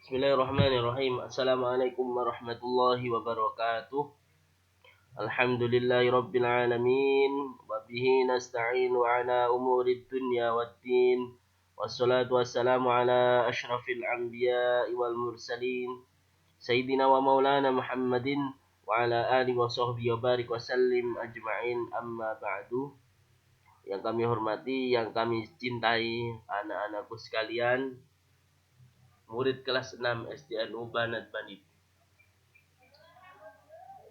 Bismillahirrahmanirrahim. Assalamualaikum warahmatullahi wabarakatuh. Alhamdulillahi rabbil alamin. Wabihi nasta'inu ala umurid dunya waddin. Wassalatu wassalamu ala ashrafil anbiya'i wal mursalin. Sayyidina wa maulana Muhammadin wa ala alihi wa sahbihi wa barik wa sallim ajma'in, amma ba'du. Yang kami hormati, yang kami cintai, anak-anakku sekalian, murid kelas 6 SDNU Banat Banit.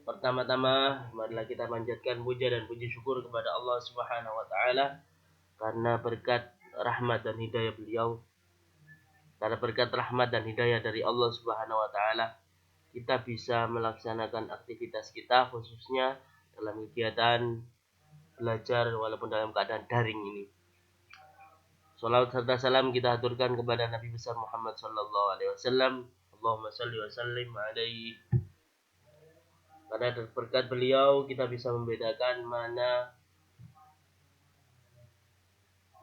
Pertama-tama, marilah kita panjatkan puja dan puji syukur kepada Allah Subhanahu wa taala karena berkat rahmat dan hidayah beliau. Karena berkat rahmat dan hidayah dari Allah Subhanahu wa taala, kita bisa melaksanakan aktivitas kita khususnya dalam kegiatan belajar walaupun dalam keadaan daring ini. Salawat serta salam kita aturkan kepada Nabi besar Muhammad sallallahu alaihi wasallam. Allahumma shalli wa sallim alaihi. Karena berkat beliau kita bisa membedakan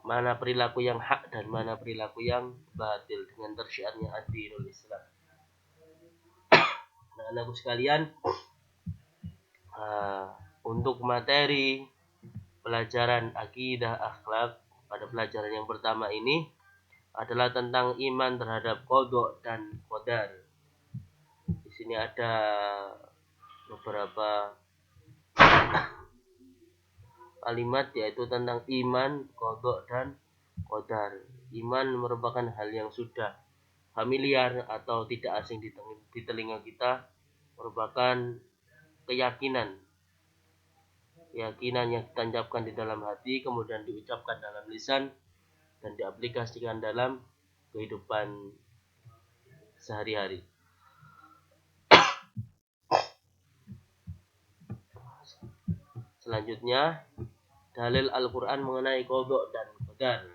mana perilaku yang hak dan mana perilaku yang batil dengan tersyiarnya ad-dinul Islam. Nah, anakku sekalian, untuk materi pelajaran akidah akhlak pada pelajaran yang pertama ini adalah tentang iman terhadap qada dan qadar. Di sini ada beberapa kalimat yaitu tentang iman, qada dan qadar. Iman merupakan hal yang sudah familiar atau tidak asing di telinga kita, merupakan keyakinan yang ditancapkan di dalam hati, kemudian diucapkan dalam lisan dan diaplikasikan dalam kehidupan sehari-hari. Selanjutnya, dalil Al-Quran mengenai qada dan qadar.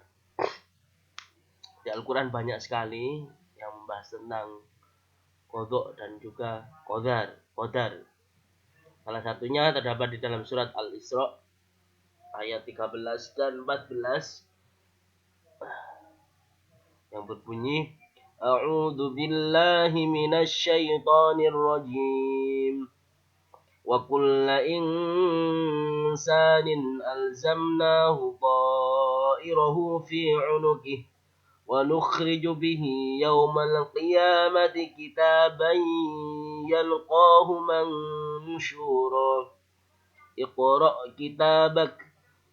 Di Al-Quran banyak sekali yang membahas tentang qada dan juga qadar. Salah satunya terdapat di dalam surat Al-Isra ayat 13 dan 14 yang berbunyi, A'udzu billahi minasy syaithanir rajim. Wa kullu insanin alzamnahu ta'irahu fi 'unuqihi wa nukhriju bihi yawmal qiyamati kitaban yalqahu manshura. Iqra' kitabak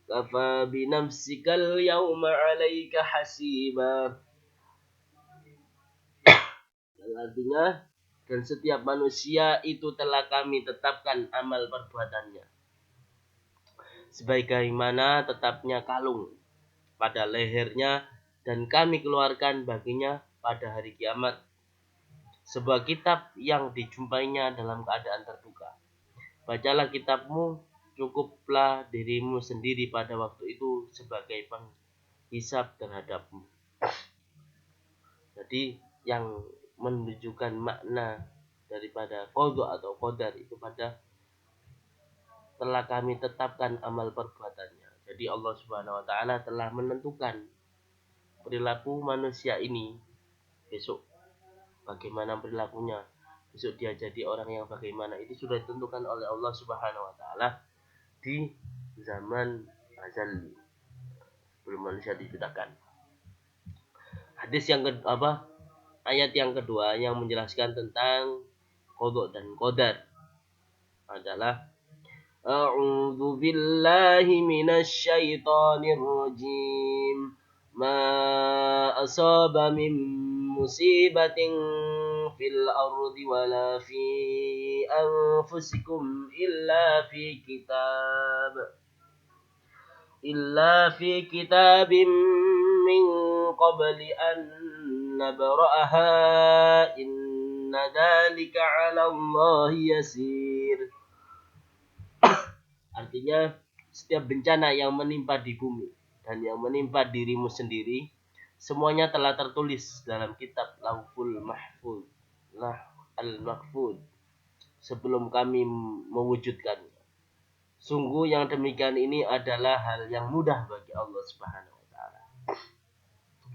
kafa binafsikal yawma 'alaika hasiba. Artinya, dan setiap manusia itu telah kami tetapkan amal perbuatannya sebagaimana tetapnya kalung pada lehernya, dan kami keluarkan baginya pada hari kiamat sebuah kitab yang dijumpainya dalam keadaan terbuka. Bacalah kitabmu, cukuplah dirimu sendiri pada waktu itu sebagai penghisab terhadapmu. Jadi yang menunjukkan makna daripada qada atau qadar itu pada telah kami tetapkan amal perbuatannya. Jadi Allah Subhanahu wa taala telah menentukan perilaku manusia ini besok bagaimana perilakunya. Besok dia jadi orang yang bagaimana, itu sudah ditentukan oleh Allah Subhanahu wa taala di zaman azali sebelum manusia diciptakan. Ayat yang kedua yang menjelaskan tentang qada dan qadar adalah A'udzu billahi minasy syaithanir rajim. Ma asaba min musibatin fil ardi wala fi anfusikum illa fi kitabim min qabli an nabra'aha inna dzalika 'ala Allahi yasir. Artinya, setiap bencana yang menimpa di bumi dan yang menimpa dirimu sendiri, semuanya telah tertulis dalam kitab Lauhul Mahfuz sebelum kami mewujudkan. Sungguh yang demikian ini adalah hal yang mudah bagi Allah Subhanahu wa taala.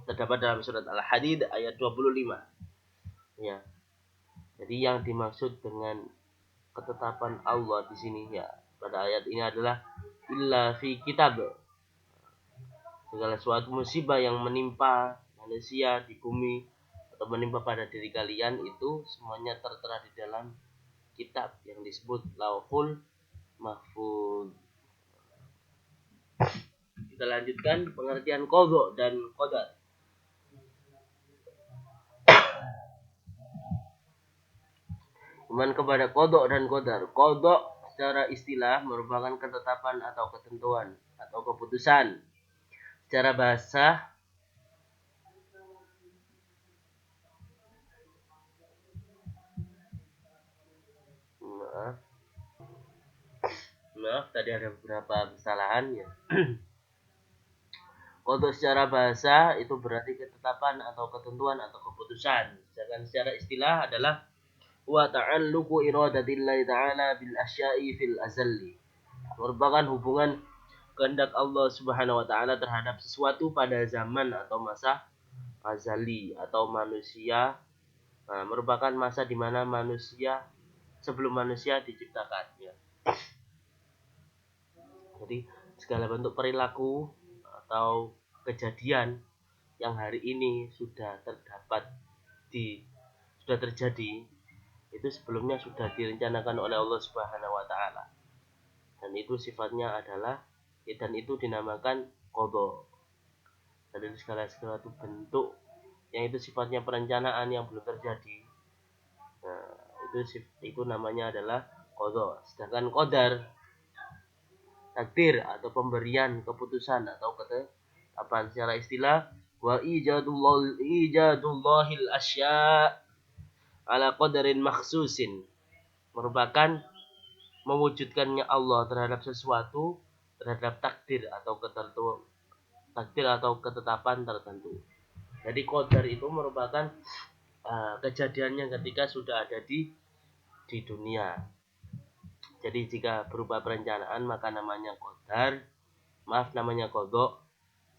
Terdapat dalam surat Al-Hadid ayat 25. Ya. Jadi yang dimaksud dengan ketetapan Allah di sini ya pada ayat ini adalah illa fi kitab. Segala suatu musibah yang menimpa manusia di bumi atau menimpa pada diri kalian itu semuanya tertera di dalam kitab yang disebut Lauhul Mahfuz. Kita lanjutkan pengertian qadha dan qadar. Kemudian kepada qadha dan qadar. Qadha secara istilah merupakan ketetapan atau ketentuan atau keputusan. Secara bahasa maaf, maaf tadi ada beberapa kesalahan ya. Qadha secara bahasa itu berarti ketetapan atau ketentuan atau keputusan. Sedangkan secara istilah adalah wa ta'alluqu iradatillahi ta'ala bil asya'i fil azali. Merupakan hubungan kehendak Allah Subhanahu wa taala terhadap sesuatu pada zaman atau masa azali atau manusia. Nah, merupakan masa di mana manusia sebelum manusia diciptakan ya. Jadi segala bentuk perilaku atau kejadian yang hari ini sudah terjadi itu sebelumnya sudah direncanakan oleh Allah Subhanahu wa taala. Dan itu sifatnya adalah dan itu dinamakan qadha. Dari segala sesuatu bentuk yang itu sifatnya perencanaan yang belum terjadi. Nah, itu namanya adalah qadha. Sedangkan qadar takdir atau pemberian keputusan atau ketetapan secara istilah wa ijadullahil asya ala qadarin makhsusin merupakan mewujudkannya Allah terhadap sesuatu terhadap takdir atau ketetapan tertentu. Jadi qadar itu merupakan kejadiannya ketika sudah ada di dunia. Jadi jika berupa perencanaan maka namanya qadar, namanya qadha.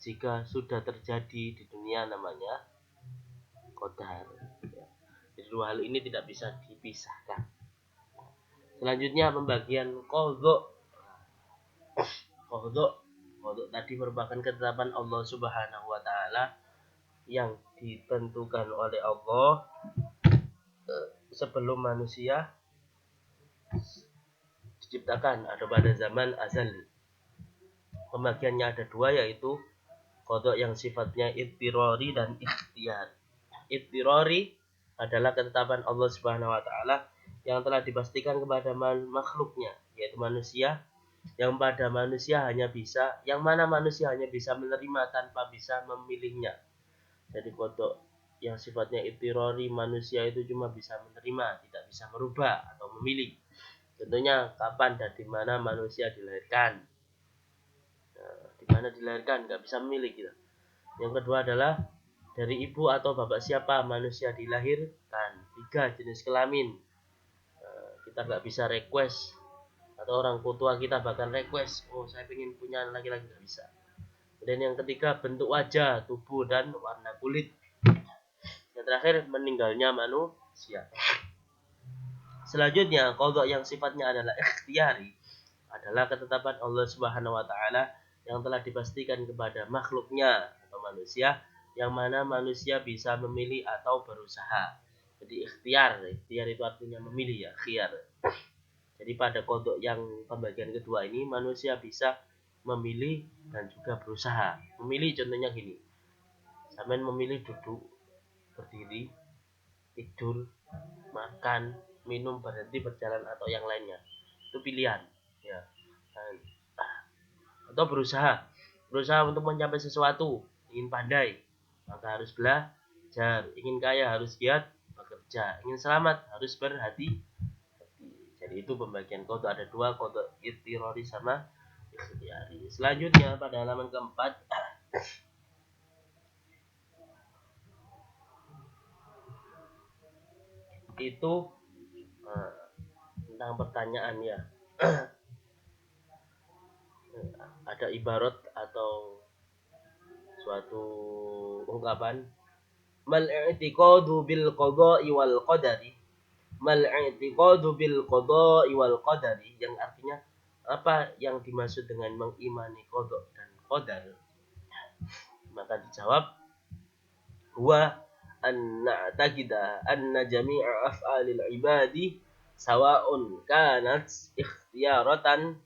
Jika sudah terjadi di dunia namanya qadar. Jadi dua hal ini tidak bisa dipisahkan. Selanjutnya pembagian qadha. Qadha tadi merupakan ketetapan Allah Subhanahu wa taala yang ditentukan oleh Allah sebelum manusia diciptakan atau pada zaman azali. Pembagiannya ada dua yaitu qadha yang sifatnya ittirari dan ikhtiyar. Ittirari adalah ketetapan Allah Subhanahu wa taala yang telah dipastikan kepada makhluknya yaitu manusia yang mana manusia hanya bisa menerima tanpa bisa memilihnya. Jadi qadha yang sifatnya ittirari manusia itu cuma bisa menerima, tidak bisa merubah atau memilih. Tentunya kapan dan di mana manusia dilahirkan. Di mana dilahirkan nggak bisa memilih gitu. Yang kedua adalah dari ibu atau bapak siapa manusia dilahirkan. 3 jenis kelamin. Kita nggak bisa request atau orang tua kita bahkan request, oh saya ingin punya laki-laki, nggak bisa. Dan yang ketiga bentuk wajah, tubuh dan warna kulit. Yang terakhir meninggalnya manusia. Selanjutnya qadha yang sifatnya adalah ikhtiyari adalah ketetapan Allah Subhanahu wa taala yang telah dipastikan kepada makhluknya atau manusia yang mana manusia bisa memilih atau berusaha. Jadi ikhtiar itu artinya memilih ya, khiyar. Jadi pada qadha yang pembagian kedua ini manusia bisa memilih dan juga berusaha. Memilih contohnya gini. Sampean memilih duduk, berdiri, tidur, makan, minum, berhenti, berjalan atau yang lainnya. Itu pilihan ya. Atau berusaha untuk mencapai sesuatu, ingin pandai maka harus belajar, ingin kaya harus giat bekerja, ingin selamat harus berhati. Jadi itu pembagian qadha ada dua, qadha ittirari sama ikhtiyari. Selanjutnya pada halaman keempat itu tentang pertanyaan ya. Ada ibarat atau suatu ungkapan mal i'tiqadu bil qada'i wal qadari, mal i'tiqadu bil qada'i wal qadari, yang artinya apa yang dimaksud dengan mengimani qada dan qadar. Maka dijawab, huwa an na'taqida anna jami'a af'alil ibadi sawa'un kanat ikhtiyaratan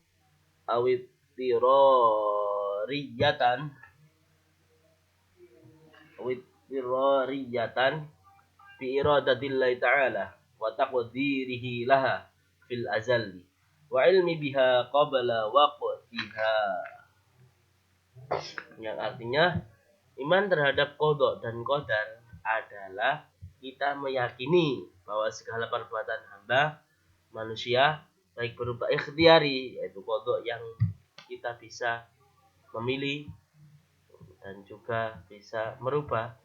aw ittirariyatan bi iradatillahi ta'ala wa taqdirihi laha fil azali wa ilmi biha qabla waqtiha. Yang artinya iman terhadap qada dan qadar adalah kita meyakini bahwa segala perbuatan hamba manusia baik berupa ikhtiari, yaitu qada yang kita bisa memilih dan juga bisa merubah,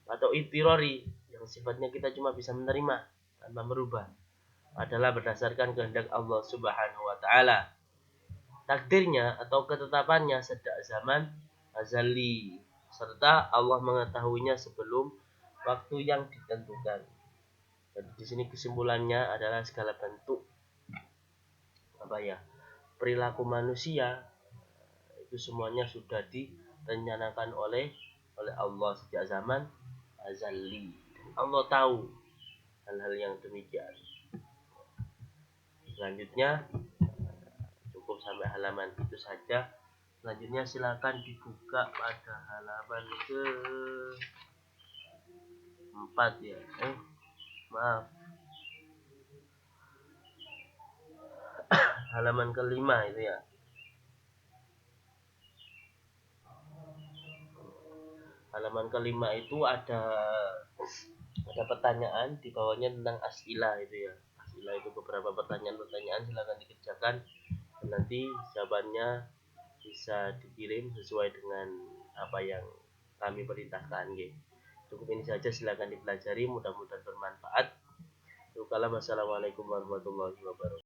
atau itirori yang sifatnya kita cuma bisa menerima tanpa merubah, adalah berdasarkan kehendak Allah Subhanahu wa taala. Takdirnya atau ketetapannya sejak zaman azali, serta Allah mengetahuinya sebelum waktu yang ditentukan. Jadi di sini kesimpulannya adalah segala bentuk perilaku manusia itu semuanya sudah direncanakan oleh Allah sejak zaman azali. Allah tahu hal-hal yang demikian. Selanjutnya cukup sampai halaman itu saja. Selanjutnya silakan dibuka pada halaman ke 4 ya. Maaf. Halaman ke-5 itu ya. Halaman ke-5 itu ada pertanyaan di bawahnya tentang as'ilah itu ya. As'ilah itu beberapa pertanyaan-pertanyaan, silakan dikerjakan. Dan nanti jawabannya bisa dikirim sesuai dengan apa yang kami perintahkan. Cukup ini saja, silakan dipelajari, mudah-mudahan bermanfaat. Assalamualaikum warahmatullahi wabarakatuh.